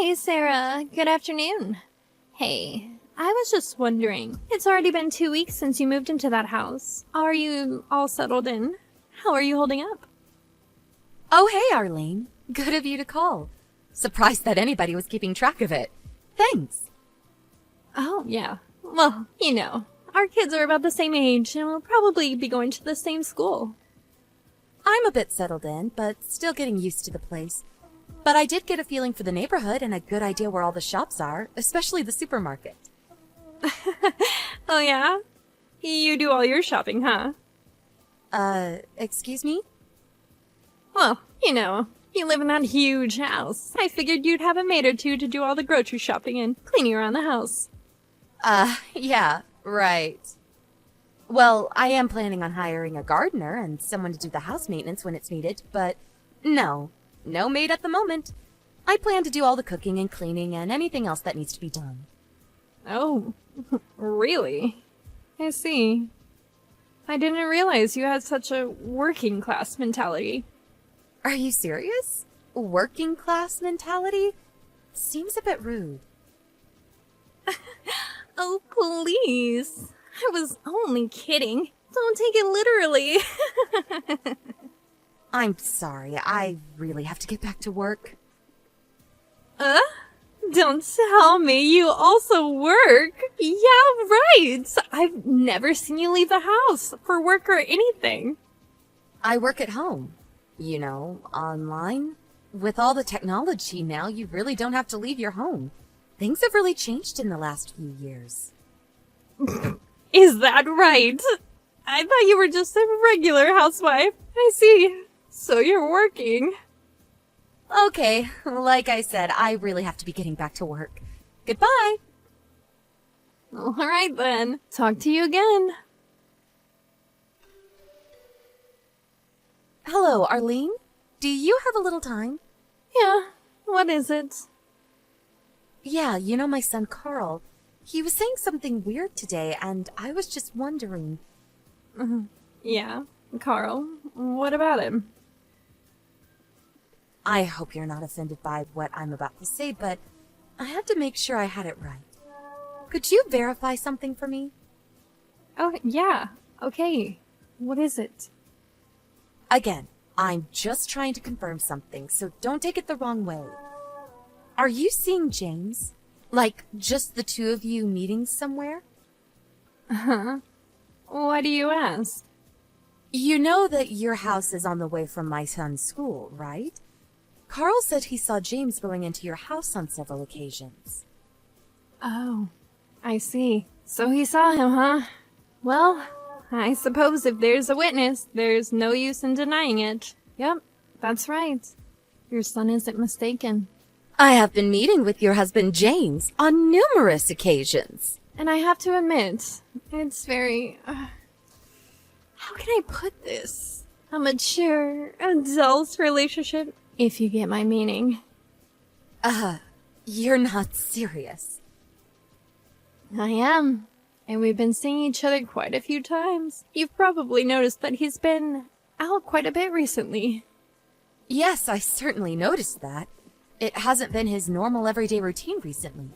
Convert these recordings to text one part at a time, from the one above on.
Hey, Sarah. Good afternoon. Hey, I was just wondering. It's already been 2 weeks since you moved into that house. Are you all settled in? How are you holding up? Oh, hey, Arlene. Good of you to call. Surprised that anybody was keeping track of it. Thanks. Oh, yeah. Well, our kids are about the same age and will probably be going to the same school. I'm a bit settled in, but still getting used to the place. But I did get a feeling for the neighborhood and a good idea where all the shops are, especially the supermarket. Oh, yeah? You do all your shopping, huh? Excuse me? Well, you live in that huge house. I figured you'd have a maid or two to do all the grocery shopping and cleaning around the house. Yeah, right. Well, I am planning on hiring a gardener and someone to do the house maintenance when it's needed, but no maid at the moment. I plan to do all the cooking and cleaning and anything else that needs to be done. Oh, really? I see. I didn't realize you had such a working class mentality. Are you serious? Working class mentality? Seems a bit rude. Oh, please. I was only kidding. Don't take it literally. I'm sorry, I really have to get back to work. Don't tell me you also work. Yeah, right. I've never seen you leave the house for work or anything. I work at home. Online. With all the technology now, you really don't have to leave your home. Things have really changed in the last few years. Is that right? I thought you were just a regular housewife. I see. So you're working. Okay, like I said, I really have to be getting back to work. Goodbye! All right then. Talk to you again. Hello, Arlene? Do you have a little time? Yeah, what is it? Yeah, my son Carl. He was saying something weird today, and I was just wondering. Yeah, Carl. What about him? I hope you're not offended by what I'm about to say, but I had to make sure I had it right. Could you verify something for me? Oh, yeah. Okay. What is it? Again, I'm just trying to confirm something, so don't take it the wrong way. Are you seeing James? Like, just the two of you meeting somewhere? Huh? Why do you ask? You know that your house is on the way from my son's school, right? Carl said he saw James going into your house on several occasions. Oh, I see. So he saw him, huh? Well, I suppose if there's a witness, there's no use in denying it. Yep, that's right. Your son isn't mistaken. I have been meeting with your husband James on numerous occasions. And I have to admit, it's very... how can I put this? A mature, adult relationship, if you get my meaning. You're not serious. I am. And we've been seeing each other quite a few times. You've probably noticed that he's been out quite a bit recently. Yes, I certainly noticed that. It hasn't been his normal everyday routine recently.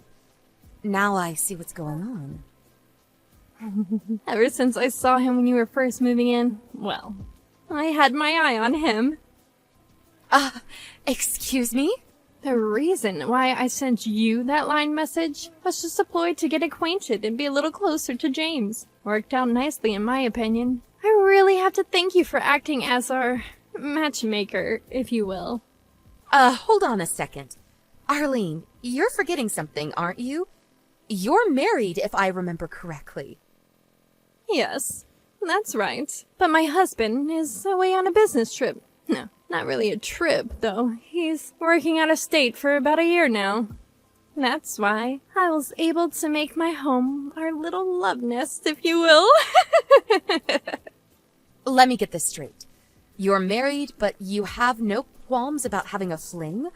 Now I see what's going on. Ever since I saw him when you were first moving in, well, I had my eye on him. Excuse me? The reason why I sent you that line message was just a ploy to get acquainted and be a little closer to James. Worked out nicely in my opinion. I really have to thank you for acting as our matchmaker, if you will. Hold on a second. Arlene, you're forgetting something, aren't you? You're married, if I remember correctly. Yes, that's right. But my husband is away on a business trip. No, not really a trip, though. He's working out of state for about a year now. That's why I was able to make my home our little love nest, if you will. Let me get this straight. You're married, but you have no qualms about having a fling?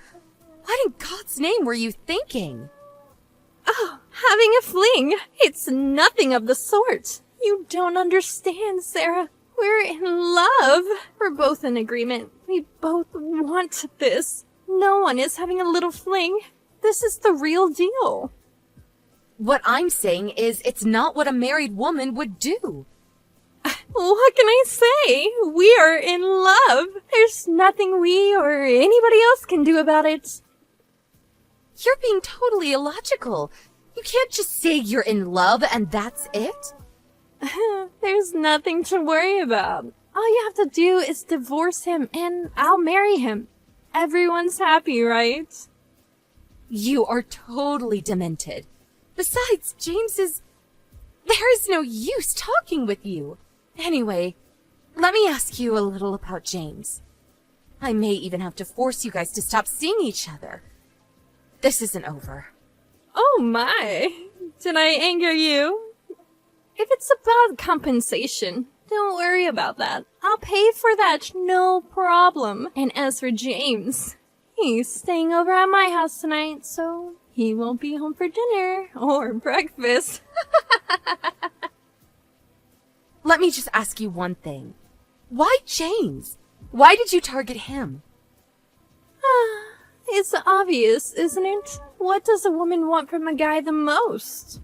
What in God's name were you thinking? Oh, having a fling? It's nothing of the sort. You don't understand, Sarah. We're in love. We're both in agreement. We both want this. No one is having a little fling. This is the real deal. What I'm saying is it's not what a married woman would do. What can I say? We are in love. There's nothing we or anybody else can do about it. You're being totally illogical. You can't just say you're in love and that's it. There's nothing to worry about. All you have to do is divorce him and I'll marry him. Everyone's happy, right? You are totally demented. Besides, there is no use talking with you. Anyway, let me ask you a little about James. I may even have to force you guys to stop seeing each other. This isn't over. Oh my. Did I anger you? If it's about compensation, don't worry about that. I'll pay for that, no problem. And as for James, he's staying over at my house tonight, so he won't be home for dinner or breakfast. Let me just ask you one thing. Why James? Why did you target him? It's obvious, isn't it? What does a woman want from a guy the most?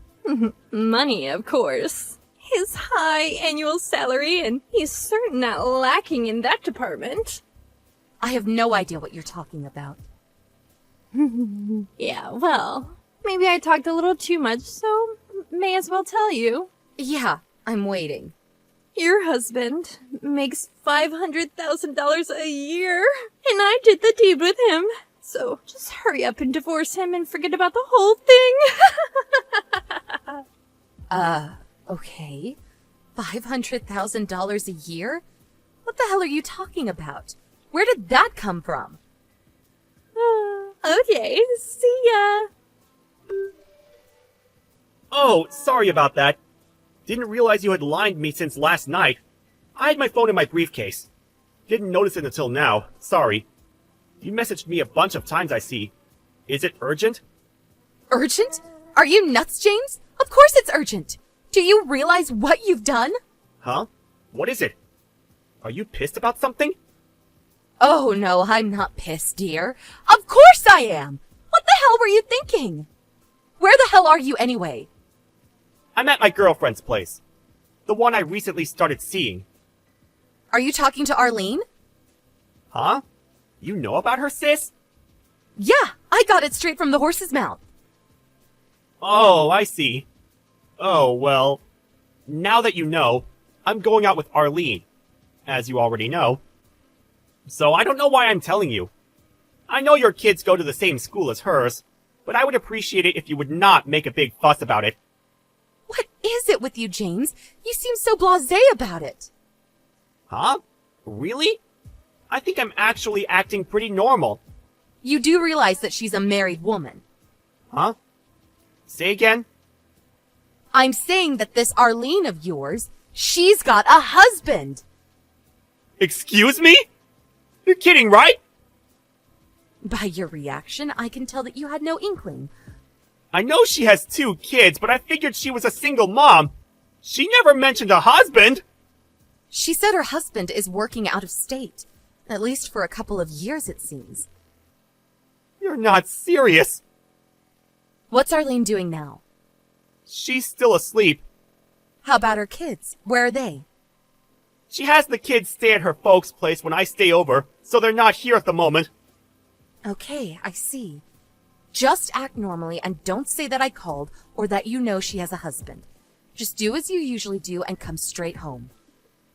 Money, of course. His high annual salary, and he's certain not lacking in that department. I have no idea what you're talking about. Yeah, well, maybe I talked a little too much, so may as well tell you. Yeah, I'm waiting. Your husband makes $500,000 a year, and I did the deed with him. So just hurry up and divorce him and forget about the whole thing. Okay. $500,000 a year? What the hell are you talking about? Where did that come from? Okay, see ya. Oh, sorry about that. Didn't realize you had lined me since last night. I had my phone in my briefcase. Didn't notice it until now. Sorry. You messaged me a bunch of times, I see. Is it urgent? Urgent? Are you nuts, James? Of course it's urgent. Do you realize what you've done? Huh? What is it? Are you pissed about something? Oh no, I'm not pissed, dear. Of course I am! What the hell were you thinking? Where the hell are you anyway? I'm at my girlfriend's place. The one I recently started seeing. Are you talking to Arlene? Huh? You know about her, sis? Yeah, I got it straight from the horse's mouth. Oh, I see. Oh, well, now that you know, I'm going out with Arlene, as you already know. So I don't know why I'm telling you. I know your kids go to the same school as hers, but I would appreciate it if you would not make a big fuss about it. What is it with you, James? You seem so blasé about it. Huh? Really? I think I'm actually acting pretty normal. You do realize that she's a married woman. Huh? Say again? I'm saying that this Arlene of yours, she's got a husband. Excuse me? You're kidding, right? By your reaction, I can tell that you had no inkling. I know she has 2 kids, but I figured she was a single mom. She never mentioned a husband. She said her husband is working out of state. At least for a couple of years, it seems. You're not serious. What's Arlene doing now? She's still asleep. How about her kids? Where are they? She has the kids stay at her folks' place when I stay over, so they're not here at the moment. Okay, I see. Just act normally and don't say that I called or that you know she has a husband. Just do as you usually do and come straight home.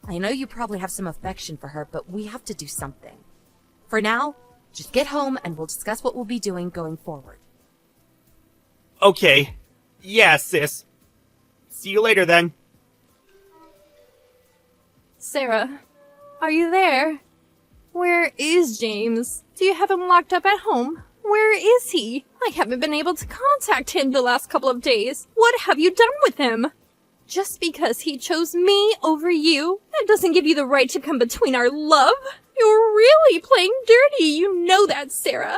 I know you probably have some affection for her, but we have to do something. For now, just get home and we'll discuss what we'll be doing going forward. Okay. Yeah, sis. See you later then. Sarah, are you there? Where is James? Do you have him locked up at home? Where is he? I haven't been able to contact him the last couple of days. What have you done with him? Just because he chose me over you, that doesn't give you the right to come between our love. You're really playing dirty, you know that, Sarah.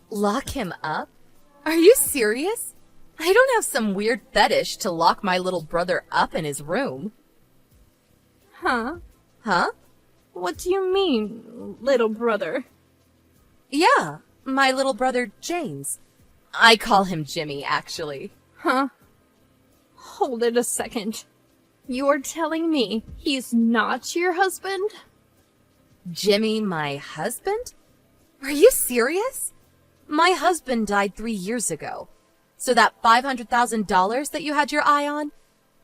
Lock him up? Are you serious? I don't have some weird fetish to lock my little brother up in his room. Huh? Huh? What do you mean, little brother? Yeah, my little brother James. I call him Jimmy, actually. Huh? Hold it a second. You're telling me he's not your husband? Jimmy, my husband? Are you serious? My husband died 3 years ago. So that $500,000 that you had your eye on?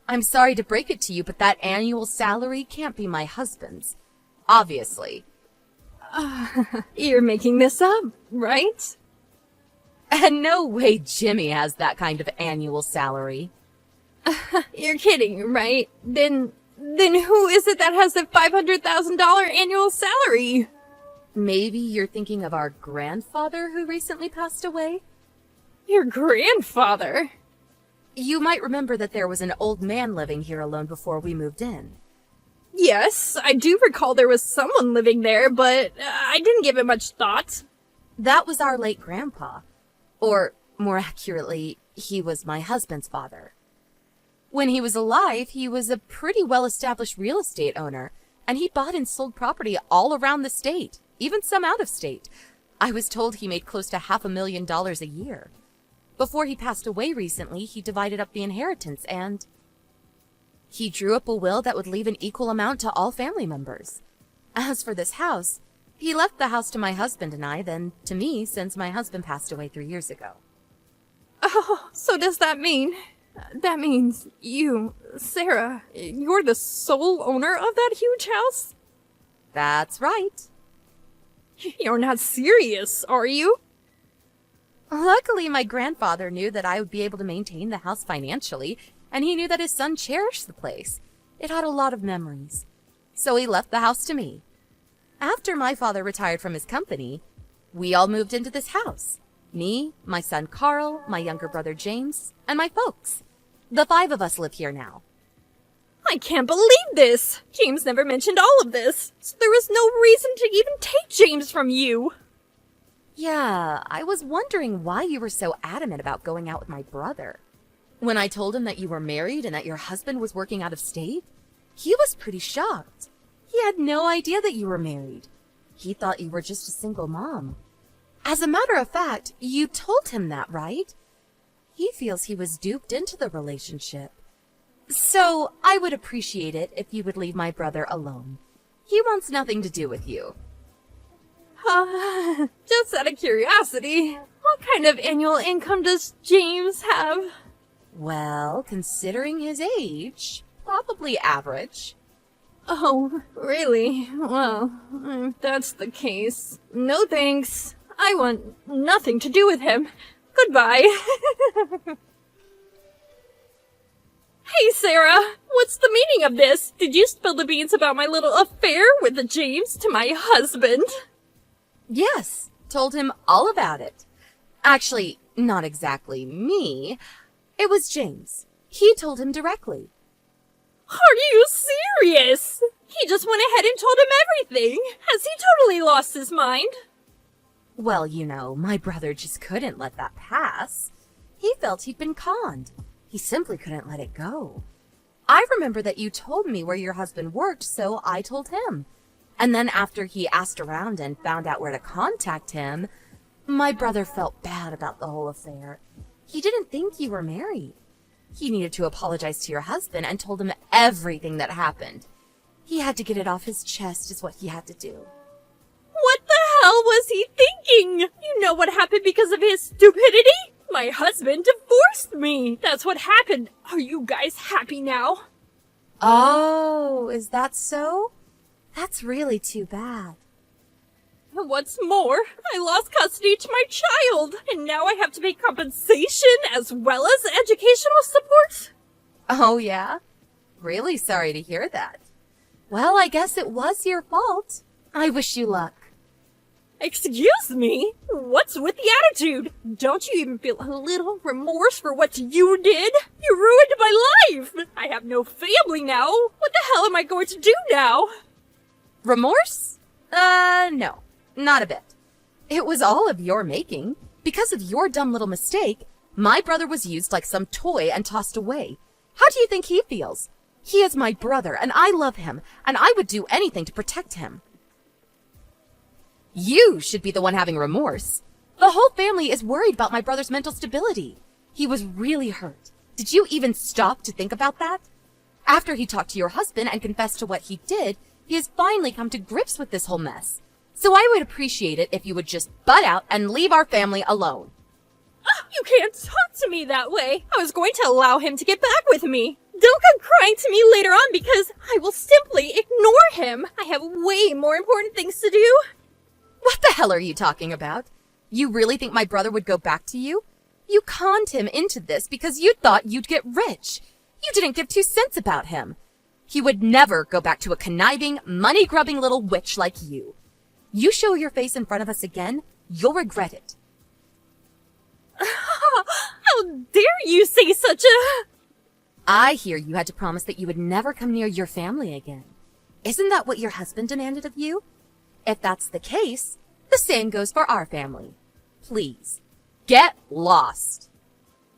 I'm sorry to break it to you, but that annual salary can't be my husband's. Obviously. You're making this up, right? And no way Jimmy has that kind of annual salary. You're kidding, right? Then who is it that has the $500,000 annual salary? Maybe you're thinking of our grandfather who recently passed away? Your grandfather? You might remember that there was an old man living here alone before we moved in. Yes, I do recall there was someone living there, but I didn't give it much thought. That was our late grandpa. Or, more accurately, he was my husband's father. When he was alive, he was a pretty well-established real estate owner, and he bought and sold property all around the state, even some out of state. I was told he made close to $500,000 a year. Before he passed away recently, he divided up the inheritance and he drew up a will that would leave an equal amount to all family members. As for this house, he left the house to my husband and I, then to me, since my husband passed away 3 years ago. Oh, so does that mean... That means you, Sarah, you're the sole owner of that huge house? That's right. You're not serious, are you? Luckily, my grandfather knew that I would be able to maintain the house financially, and he knew that his son cherished the place. It had a lot of memories. So he left the house to me. After my father retired from his company, we all moved into this house. Me, my son Carl, my younger brother James, and my folks. The 5 of us live here now. I can't believe this! James never mentioned all of this, so there was no reason to even take James from you. Yeah, I was wondering why you were so adamant about going out with my brother. When I told him that you were married and that your husband was working out of state, he was pretty shocked. He had no idea that you were married. He thought you were just a single mom. As a matter of fact, you told him that, right? He feels he was duped into the relationship. So, I would appreciate it if you would leave my brother alone. He wants nothing to do with you. Just out of curiosity, what kind of annual income does James have? Well, considering his age, probably average. Oh, really? Well, if that's the case, no thanks. I want nothing to do with him. Goodbye. Hey, Sarah, what's the meaning of this? Did you spill the beans about my little affair with James to my husband? Yes, told him all about it. Actually, not exactly me. It was James. He told him directly. Are you serious? He just went ahead and told him everything. Has he totally lost his mind? Well, you know, my brother just couldn't let that pass. He felt he'd been conned. He simply couldn't let it go. I remember that you told me where your husband worked, so I told him. And then after he asked around and found out where to contact him, my brother felt bad about the whole affair. He didn't think you were married. He needed to apologize to your husband and told him everything that happened. He had to get it off his chest is what he had to do. What the hell was he thinking? You know what happened because of his stupidity? My husband divorced me. That's what happened. Are you guys happy now? Oh, is that so? That's really too bad. What's more, I lost custody to my child, and now I have to pay compensation as well as educational support. Oh, yeah? Really sorry to hear that. Well, I guess it was your fault. I wish you luck. Excuse me? What's with the attitude? Don't you even feel a little remorse for what you did? You ruined my life! I have no family now. What the hell am I going to do now? Remorse? No. Not a bit. It was all of your making. Because of your dumb little mistake, my brother was used like some toy and tossed away. How do you think he feels? He is my brother, and I love him, and I would do anything to protect him. You should be the one having remorse. The whole family is worried about my brother's mental stability. He was really hurt. Did you even stop to think about that? After he talked to your husband and confessed to what he did, he has finally come to grips with this whole mess. So I would appreciate it if you would just butt out and leave our family alone. You can't talk to me that way. I was going to allow him to get back with me. Don't come crying to me later on because I will simply ignore him. I have way more important things to do. What the hell are you talking about? You really think my brother would go back to you? You conned him into this because you thought you'd get rich. You didn't give 2 cents about him. He would never go back to a conniving, money-grubbing little witch like you. You show your face in front of us again, you'll regret it. How dare you say such a... I hear you had to promise that you would never come near your family again. Isn't that what your husband demanded of you? If that's the case, the same goes for our family. Please, get lost.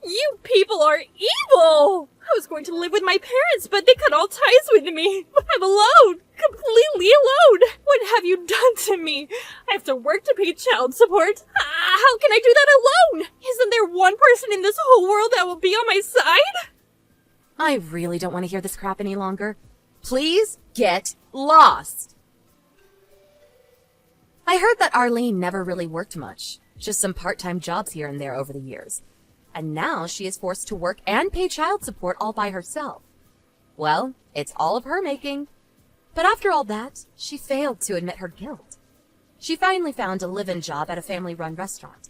You people are evil! I was going to live with my parents, but they cut all ties with me. I'm alone! Completely alone! What have you done to me? I have to work to pay child support. How can I do that alone? Isn't there one person in this whole world that will be on my side? I really don't want to hear this crap any longer. Please get lost. I heard that Arlene never really worked much, just some part-time jobs here and there over the years. And now she is forced to work and pay child support all by herself. Well, it's all of her making. But after all that, she failed to admit her guilt. She finally found a live-in job at a family-run restaurant.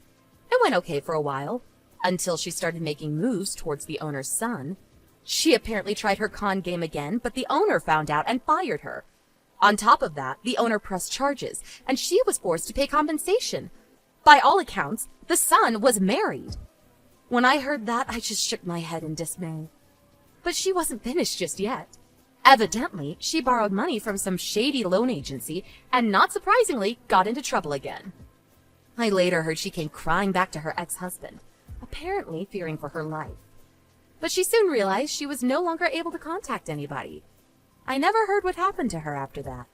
It went okay for a while, until she started making moves towards the owner's son. She apparently tried her con game again, but the owner found out and fired her. On top of that, the owner pressed charges, and she was forced to pay compensation. By all accounts, the son was married. When I heard that, I just shook my head in dismay. But she wasn't finished just yet. Evidently, she borrowed money from some shady loan agency and, not surprisingly, got into trouble again. I later heard she came crying back to her ex-husband, apparently fearing for her life. But she soon realized she was no longer able to contact anybody. I never heard what happened to her after that.